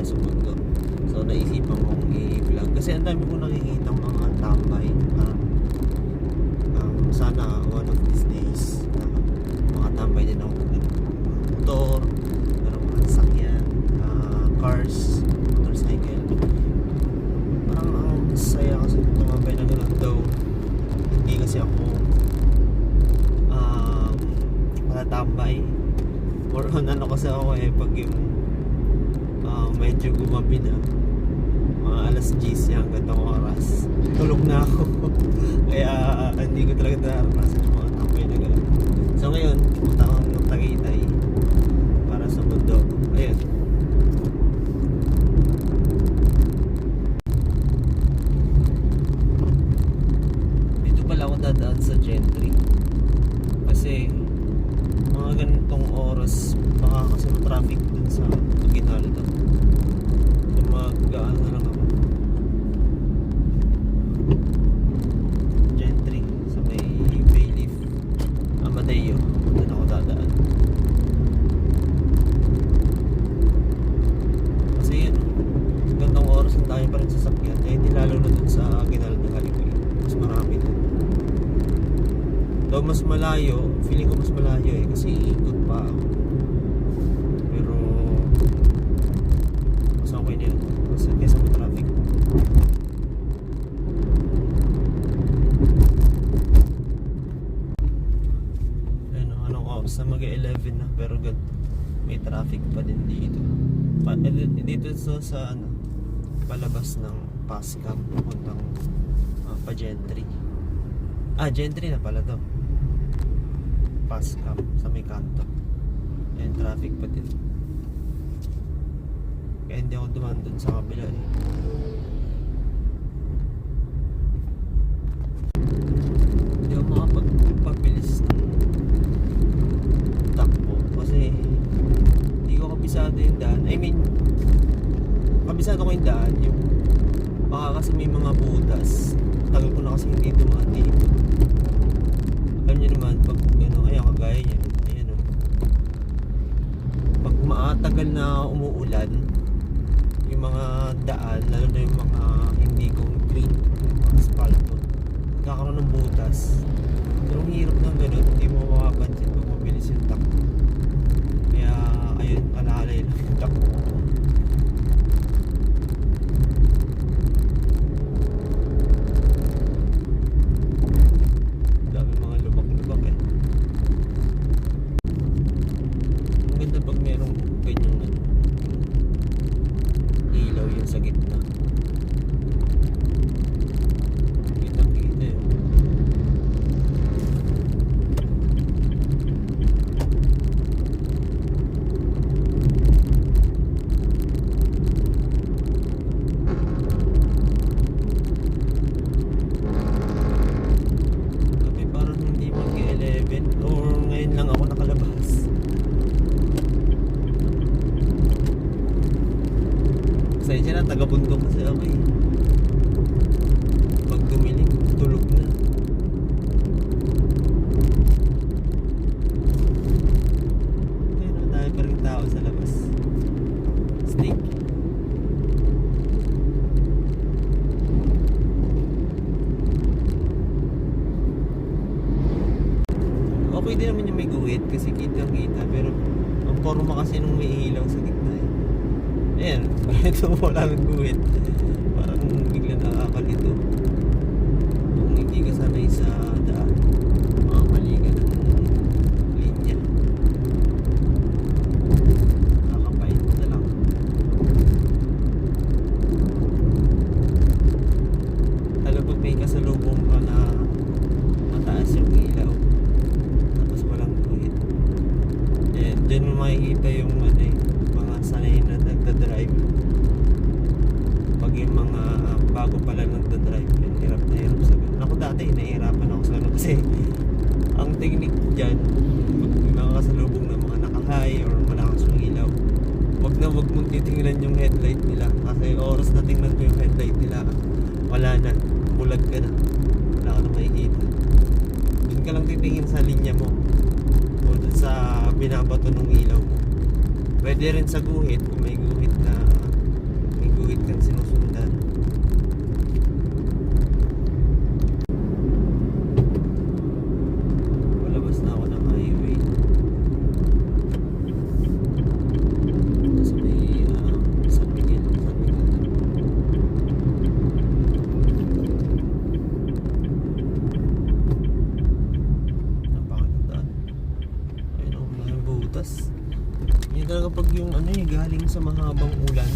para sa mundo. So naisipan kong i-vlog kasi ang dami kong nakikita mga tambay. Sana one of these days mga tambay din ako ng motor, pero mga sasakyan, cars, motorcycle. Parang ang saya kasi tumambay na gano'n daw. Hindi kasi ako matatambay. More on ano kasi ako pag yung medyo gumabi na, mga alas 10 hanggang ng oras, tulog na ako. Kaya hindi ko talaga naranasan yung mga tambay na gano'n. So ngayon, punta ako ng Tagaytay para sa mundo. Ayun. Dito pala ako dadaan sa Gentry. Kasi mga ganitong oras baka kasi traffic dun sa Aguinaldo. So mag-gaan na lang ako. Gentry sa may Bayleaf, Amadeo. Doon ako dadaan. Kasi yun, gandang oras ang tayo pa rin sasakyan. Eh hindi lalo na dun sa Aguinaldo Highway. Mas marami dun. Though mas malayo, feeling ko mas malayo kasi iikot pa ako. Pero mas okay na yun kasi kesa may traffic. Anong oras na mag-11 na, pero may traffic pa din dito. Dito sa palabas ng Pascam puntang pa Gentry. Gentry na pala to. Pascam sa may kanto. Ayan, traffic pa din. Kaya hindi ako dumaan dun sa kabila Hindi ako makapagpabilis ng takbo kasi hindi ko kabisado yung daan. I mean, kabisado ko yung daan, yung baka kasi may mga butas. Tagal ko na kasi hindi dumaan dito. Alam nyo naman, pag ayan, kagaya nyan, ayan pag maatagal na umuulan, yung mga daan, lalo na yung mga hindi concrete, yung mga asfalto, nagkakaroon ng butas. Pero ang hirap ng ganun, hindi mo makapansin pag mabilis yung takbo. Kaya ayun, alalay lang yung takbo. Sa gitna kitang-kita yun. Kasi parang hindi mag-11 or ngayon lang ako nakalabas. Pasensya na, taga-bundok kasi ako Pag dumilim, tulog na. Ayun, dahil pa rin tao sa labas. Steak. Okay din naman yung may guhit kasi kitang-kita. Pero ang forma kasi nung may ilaw sa gitna Ayan, ito wala nang guhit. Parang bigla nakakalito. Kung hindi ka sanay sa daan, makamali ka ng linya. Nakakapait mo na lang. Alam pag may kasalubong ka na mataas yung ilaw, tapos walang guhit. Ayan, dyan mo makikita yung mga sanay na nagdadrive. Pag yung mga bago pala nagdadrive, hirap na hirap sa ganun. Ako dati nahihirapan ako sa ganun kasi ang technique dyan, pag may mga kasalubong na mga naka-high or malakas yung ilaw, wag mong titingnan yung headlight nila kasi oras na tingnan ko yung headlight nila, wala na, bulag ka na, wala ka na makikita. Doon ka lang titingin sa linya mo o dun sa binabato ng ilaw mo. Pwede rin sa guhit kung may guhit na talaga pag yung ano yung galing sa mahabang ulan.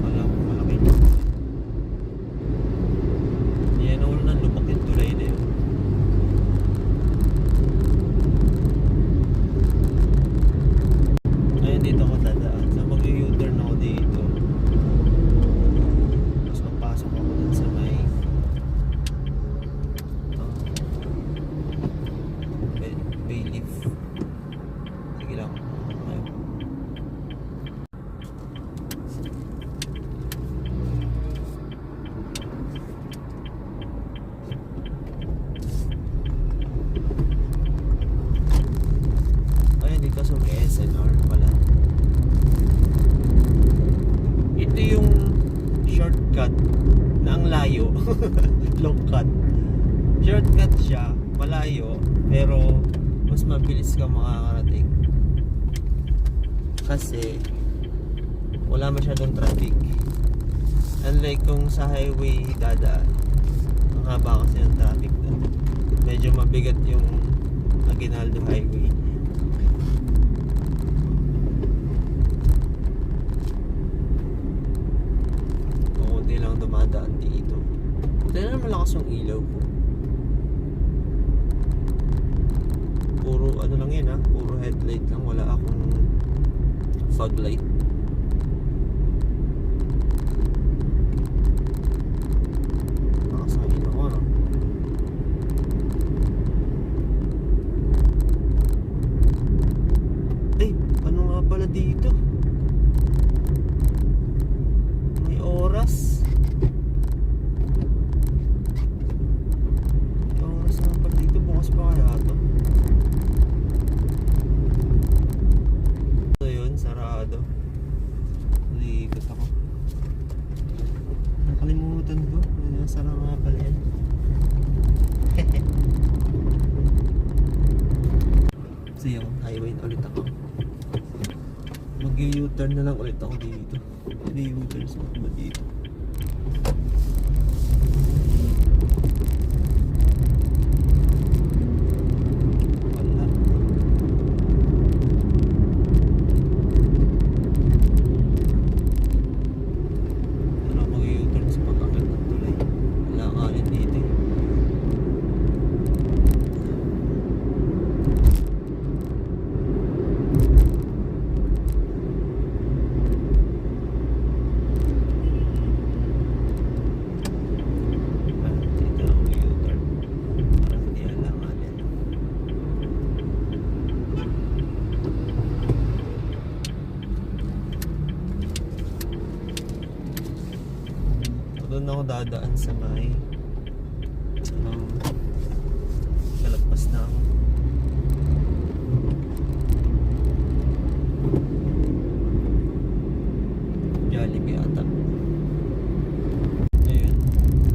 Wala akong malaki. Yan ang ulan, lubak yung tulay na yun. Ayun, dito ako dadaan. So mag-u-turn ako dito. Tapos papasok ako dun sa may Bayleaf. Sige lang. Ayun. Ayun, dito sa may SNR pala. Ito yung shortcut na ang layo. Long cut. Shortcut siya, malayo, pero mas mabilis ka makakarating. Kasi wala masyadong traffic. Unlike kung sa highway dadaan, ang haba kasi ng traffic doon. Medyo mabigat yung Aguinaldo Highway. Kunti lang dumadaan dito. Tignan naman malakas yung ilaw ko. Puro ano lang yan ha, puro headlight lang, wala akong fog light. Malakas ang ilaw ko, no? Ano nga pala dito? May oras. May oras nga pala dito, bukas pa kaya ito? Sarado. Ligot ako. Nakalimutan ko. Nasara nga pala yan. So yung highway na ulit ako. Mag-u-turn na lang ulit ako dito. Mag-u-turn sa mga dito. Doon ako dadaan sa may kalagpas na ako. Jollibee ata. Ayun,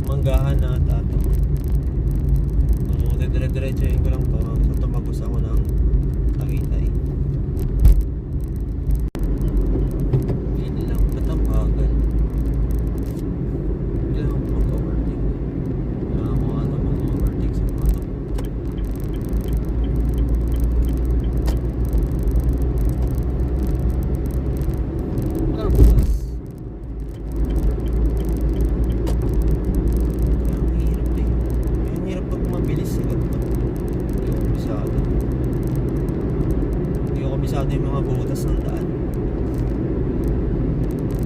manggahan na ata ito. Dire-diretsuhin ko lang to hanggang sa tumagos ako ng Tagaytay. Yun lang, ba't ang bagal? Kabisado yung mga butas ng daan.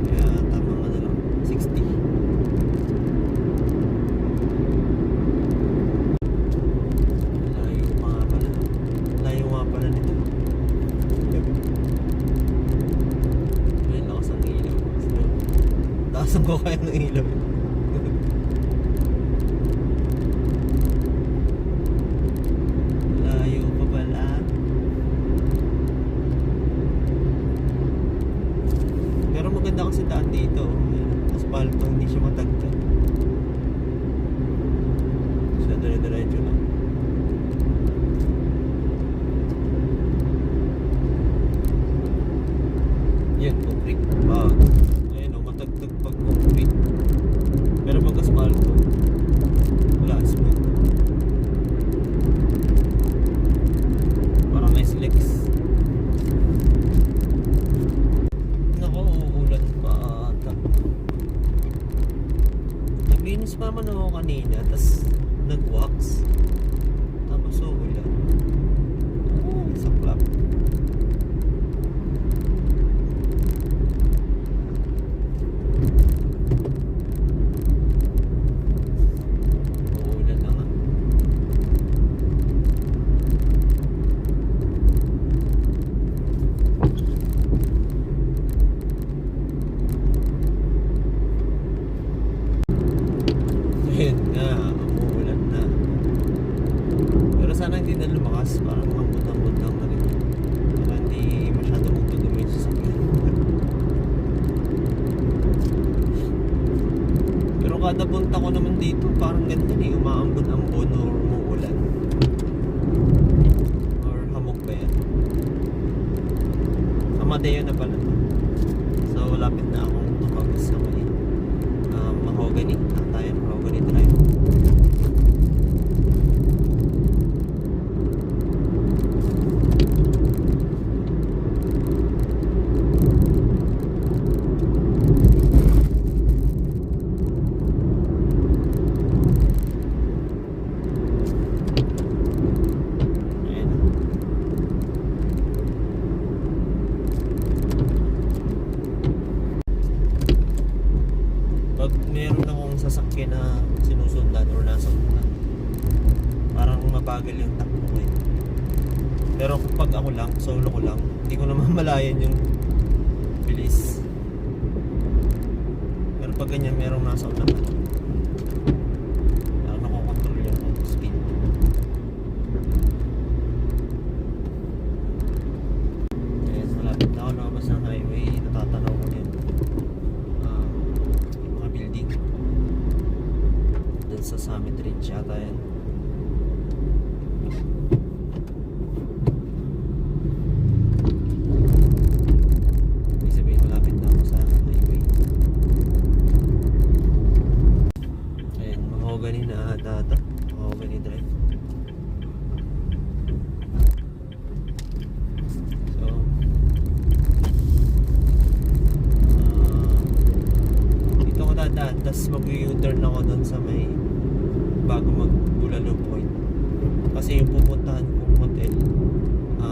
Kaya tama nga na lang 60. Layo pa nga pala. Layo nga pala nito. May lakas ang ilaw. Taasan ko kaya ng ilaw. Layo pa pala. Pero maganda kasi daan dito. palto, hindi siya matagtag. So, dire-diretso lang. Yan, concrete. Ayun o, matagtag pag concrete. Pero pag asfalto, wala, smooth. Parang may slicks. Nako, uulan pa ata. Naglinis pa naman ako kanina, tas nag-wax. Tapos uulan. Saklap. Uulan na nga. Ayun nga, umuulan na. Pero sana hindi na lumakas. Parang ambot-ambot lang na rin. Para hindi masyado magdudumi sa sasakyan. Pero kada punta ko naman dito, parang ganyan eh. Umaambon-ambon or umuulan. Or hamog ba yan? Amadeo na pala to. So, lapit na akong makabis sa may Mahogany. Tayo, Mahogany Drive. Ayan na. Pag meron akong sasakyan na sinusundan or nasa unan, parang mabagal yung takbo ko eh. Pero pag ako lang, solo ko lang, hindi ko naman malayan yung bilis. Pero pag ganyan merong nasa unahan, parang nakokontrol yung speed. Ayan, malapit na ako nakabas ng highway, natatanaw ko yan. Yung mga building dun sa Summit Ridge yata yan. Ibig sabihin malapit na ako sa highway. Ayan, Mahogany na ata ito. Mahogany Drive. So dito ko dadaan, tapos mag-u-turn ako doon sa may bago mag-Bulalo Point. Kasi yung pupuntahan kong hotel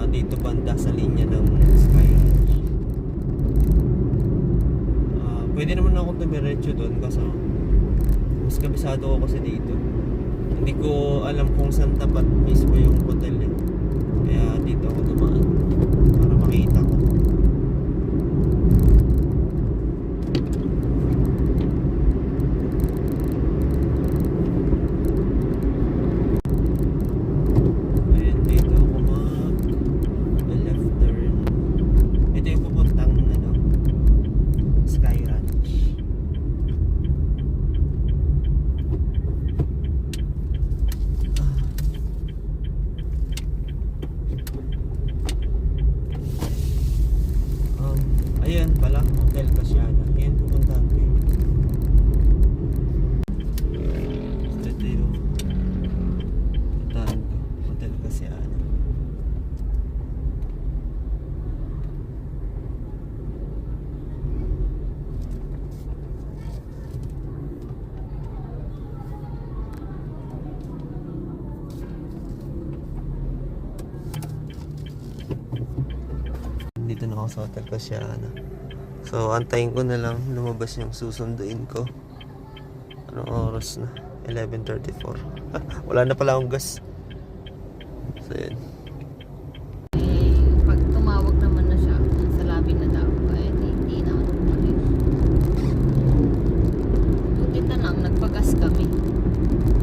dito banda sa linya ng Sky Ranch. Pwede naman ako tumiretso doon kasi mas kabisado ko kasi dito. Hindi ko alam kung saan tapat mismo yung hotel eh. Kaya dito ako dumaan para makita ko. Ayan, dito ako left turn. Ito yung pupuntang Sky Ranch. Ayan pala, Hotel Casiana. Ayan, pupuntahan ko yun. So, ito yung pupuntahan ko, Hotel Casiana. Dito na ako sa Hotel Casiana. So, antayin ko na lang lumabas yung susunduin ko. Anong oras na? 11:34. Wala na pala akong gas. So, yun. Pag tumawag naman na siya, sa labi na daw, kaya hindi na ako umalis. Buti na lang, nagpagas kami.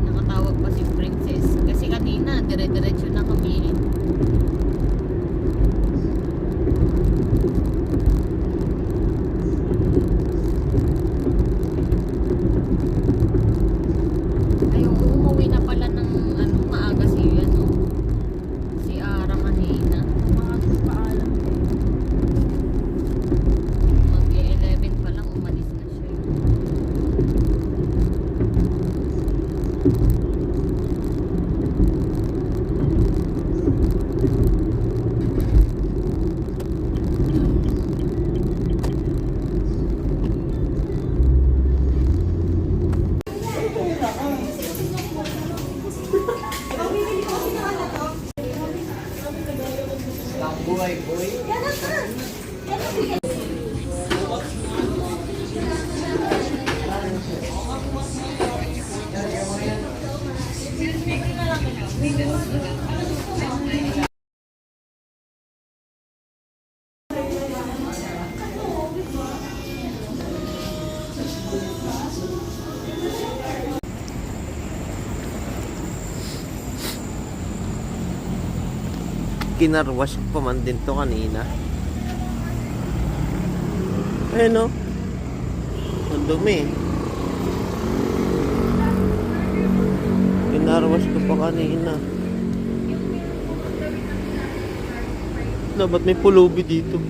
Nakatawag pa si Princess. Kasi kanina, dire-diretso na kami. Kinarwash ko pa man din to kanina. Ayun o. Ang dumi. Kinarwash ko pa kanina. Ba't may pulubi dito?